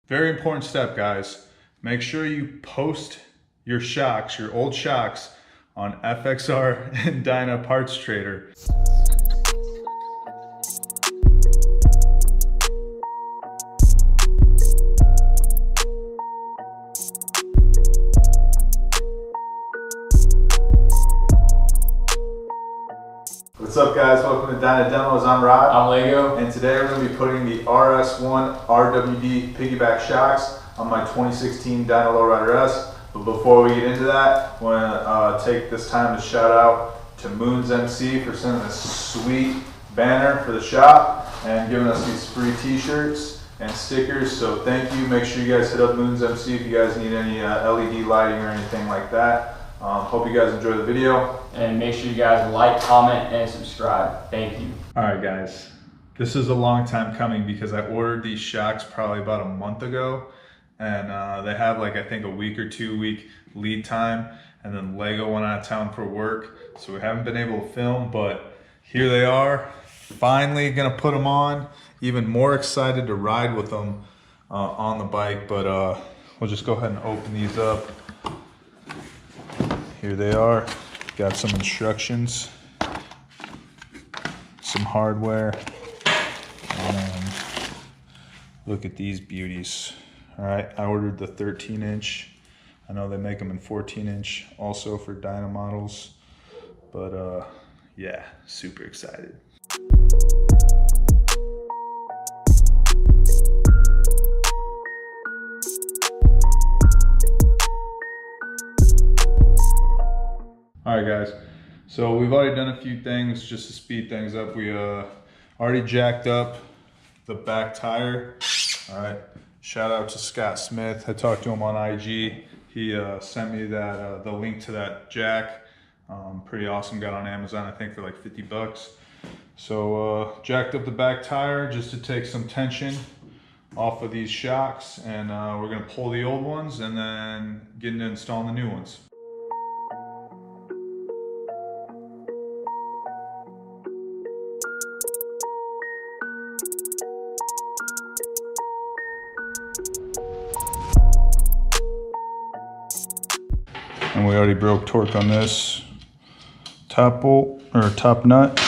Very important step, guys. Make sure you post your shocks, your old shocks, on FXR and Dyna Parts Trader. What's up, guys? Welcome to Dyna Demos. I'm Rod. I'm Lego. And today we're going to be putting the RS-1 RWD piggyback shocks on my 2016 Dyna Lowrider S. But before we get into that, I want to take this time to shout out to Moons MC for sending this sweet banner for the shop and giving us these free t-shirts and stickers. So thank you. Make sure you guys hit up Moons MC if you guys need any LED lighting or anything like that. Hope you guys enjoy the video. And make sure you guys like, comment, and subscribe. Thank you. Alright guys, this is a long time coming because I ordered these shocks probably about a month ago. And they have like, I think a week or 2 week lead time. And then Lego went out of town for work. So we haven't been able to film, but here they are. Finally gonna put them on. Even more excited to ride with them on the bike. But we'll just go ahead and open these up. Here they are. Got some instructions, some hardware, and look at these beauties. All right, I ordered the 13-inch. I know they make them in 14-inch also for Dyna models, but yeah, super excited. All right, guys, so we've already done a few things just to speed things up. We already jacked up the back tire. All right, shout out to Scott Smith. I talked to him on IG. He sent me that the link to that jack. Pretty awesome, got on Amazon, I think for like 50 bucks. So jacked up the back tire just to take some tension off of these shocks, and we're gonna pull the old ones and then get into installing the new ones. And we already broke torque on this top bolt or top nut.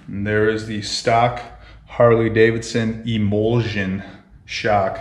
And there is the stock Harley-Davidson emulsion shock,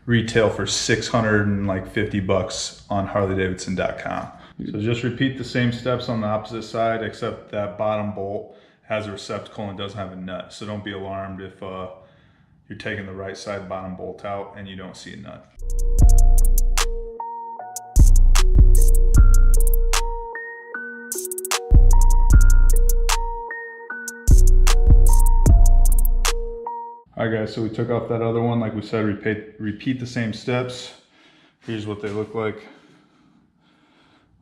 retail for 650 bucks on harley-davidson.com. So just repeat the same steps on the opposite side, except that bottom bolt has a receptacle and doesn't have a nut. So don't be alarmed if you're taking the right side bottom bolt out and you don't see a nut. All right, guys, so we took off that other one. Like we said, repeat the same steps. Here's what they look like.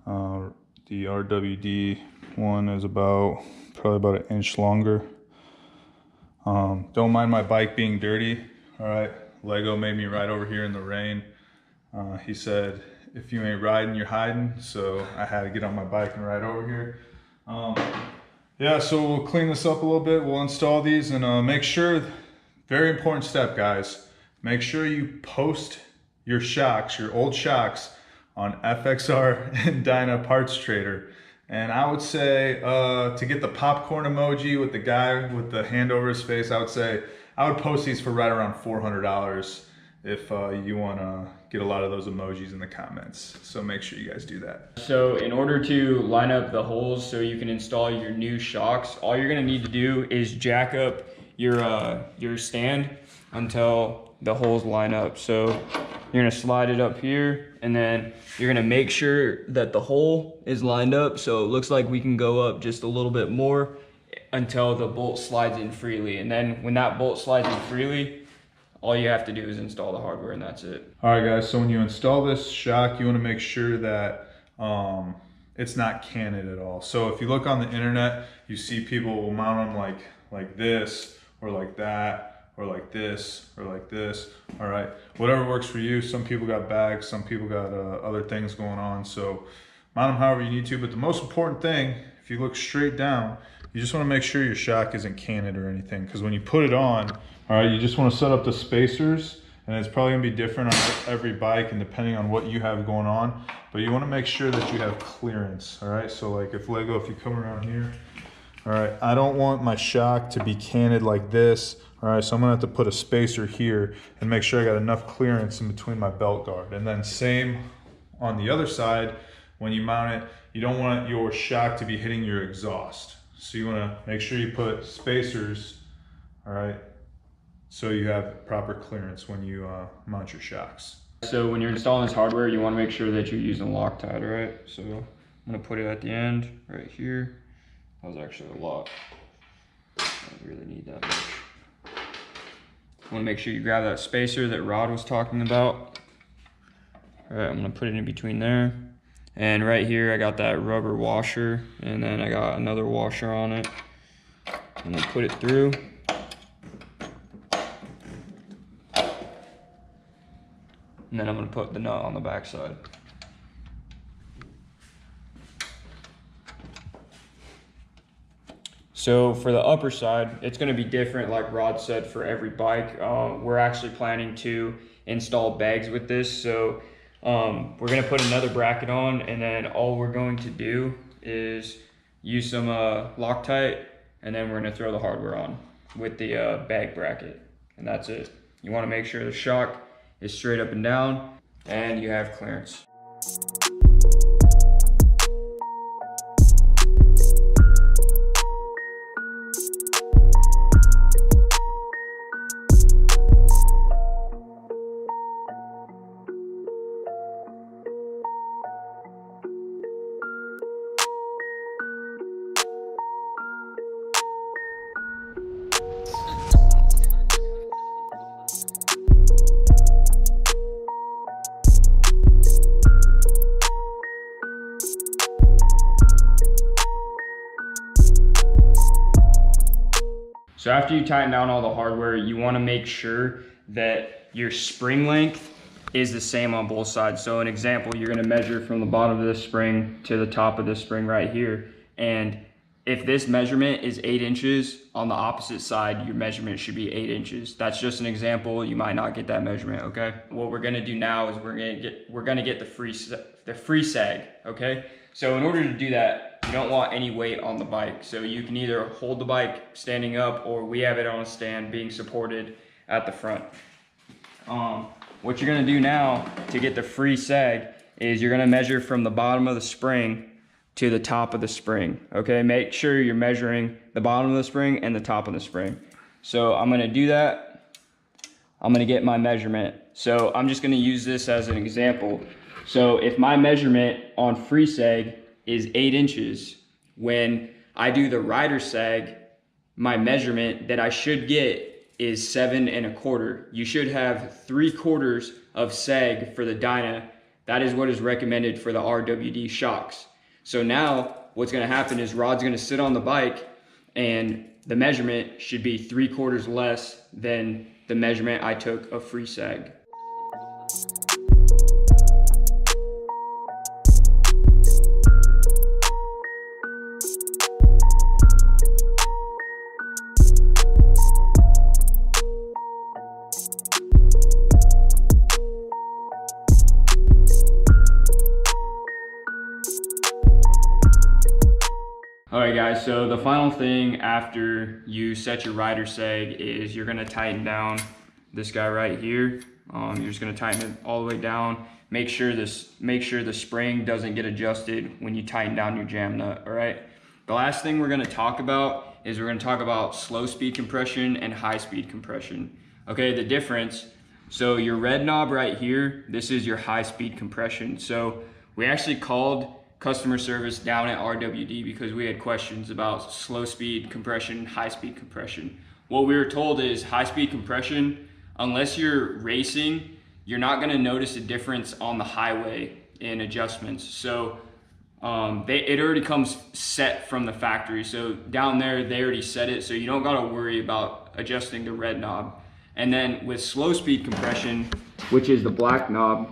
The RWD one is probably about an inch longer. Don't mind my bike being dirty. All right, Lego made me ride over here in the rain. He said, if you ain't riding, you're hiding. So I had to get on my bike and ride over here. Yeah, so we'll clean this up a little bit. We'll install these and make sure, very important step, guys. Make sure you post your shocks, your old shocks, on FXR and Dyna Parts Trader. And I would say to get the popcorn emoji with the guy with the hand over his face, I would say I would post these for right around $400 if you want to get a lot of those emojis in the comments. So make sure you guys do that. So in order to line up the holes so you can install your new shocks, all you're gonna need to do is jack up your stand until the holes line up. So you're gonna slide it up here, and then you're gonna make sure that the hole is lined up. So it looks like we can go up just a little bit more until the bolt slides in freely. And then when that bolt slides in freely, all you have to do is install the hardware, and that's it. All right, guys, so when you install this shock, you wanna make sure that it's not canted at all. So if you look on the internet, you see people will mount them like this, or like that, or like this, or like this. All right, whatever works for you. Some people got bags, some people got other things going on. So mount them however you need to. But the most important thing, if you look straight down, you just want to make sure your shock isn't canted or anything, because when you put it on, All right, you just want to set up the spacers, and it's probably gonna be different on every bike and depending on what you have going on, but you want to make sure that you have clearance. All right, so like if Lego, if you come around here, all right, I don't want my shock to be canted like this. All right, so I'm gonna have to put a spacer here and make sure I got enough clearance in between my belt guard. And then same on the other side, when you mount it, you don't want your shock to be hitting your exhaust. So you wanna make sure you put spacers, all right, so you have proper clearance when you mount your shocks. So when you're installing this hardware, you wanna make sure that you're using Loctite, all right? So I'm gonna put it at the end, right here. That was actually a lot. I don't really need that much. Want to make sure you grab that spacer that Rod was talking about. All right, I'm gonna put it in between there. And right here, I got that rubber washer, and then I got another washer on it. I'm gonna put it through. And then I'm gonna put the nut on the back side. So for the upper side, it's gonna be different, like Rod said, for every bike. We're actually planning to install bags with this. So we're gonna put another bracket on, and then all we're going to do is use some Loctite, and then we're gonna throw the hardware on with the bag bracket, and that's it. You wanna make sure the shock is straight up and down, and you have clearance. So after you tighten down all the hardware, you want to make sure that your spring length is the same on both sides. So an example, you're going to measure from the bottom of this spring to the top of this spring right here. And if this measurement is 8 inches, on the opposite side, your measurement should be 8 inches. That's just an example. You might not get that measurement, okay? What we're going to do now is we're going to get the free sag, okay? So in order to do that, you don't want any weight on the bike. So you can either hold the bike standing up, or we have it on a stand being supported at the front. What you're gonna do now to get the free sag is you're gonna measure from the bottom of the spring to the top of the spring, okay? Make sure you're measuring the bottom of the spring and the top of the spring. So I'm gonna do that. I'm gonna get my measurement. So I'm just gonna use this as an example. So if my measurement on free sag is 8 inches, when I do the rider sag, my measurement that I should get is 7 1/4. You should have 3/4 of sag for the dyna. That is what is recommended for the RWD shocks. So now what's gonna happen is Rod's gonna sit on the bike, and the measurement should be 3/4 less than the measurement I took of free sag. All right guys, so the final thing after you set your rider sag is you're gonna tighten down this guy right here. You're just gonna tighten it all the way down. Make sure the spring doesn't get adjusted when you tighten down your jam nut, all right? The last thing we're gonna talk about is we're gonna talk about slow speed compression and high speed compression. Okay, the difference, so your red knob right here, this is your high speed compression. So we actually called customer service down at RWD because we had questions about slow speed compression, high speed compression. What we were told is high speed compression, unless you're racing, you're not gonna notice a difference on the highway in adjustments. So it already comes set from the factory. So down there, they already set it, so you don't gotta worry about adjusting the red knob. And then with slow speed compression, which is the black knob,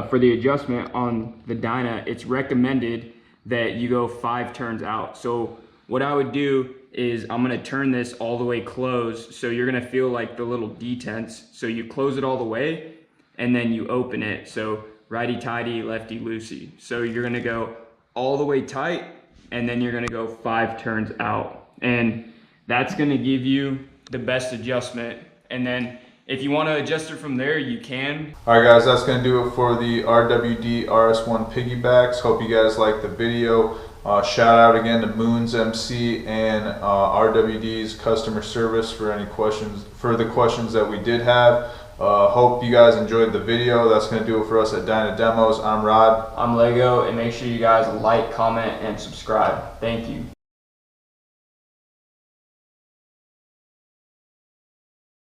for the adjustment on the dyna, it's recommended that you go 5 turns out. So what I would do is I'm gonna turn this all the way closed, so you're gonna feel like the little detents. So you close it all the way, and then you open it. So righty-tighty, lefty-loosey. So you're gonna go all the way tight, and then you're gonna go 5 turns out. And that's gonna give you the best adjustment. And then if you wanna adjust it from there, you can. All right guys, that's gonna do it for the RWD RS-1 piggybacks. Hope you guys liked the video. Shout out again to Moons MC and RWD's customer service for any questions, for the questions that we did have. Hope you guys enjoyed the video. That's going to do it for us at Dyna Demos. I'm Rod. I'm Lego, and make sure you guys like, comment, and subscribe. Thank you.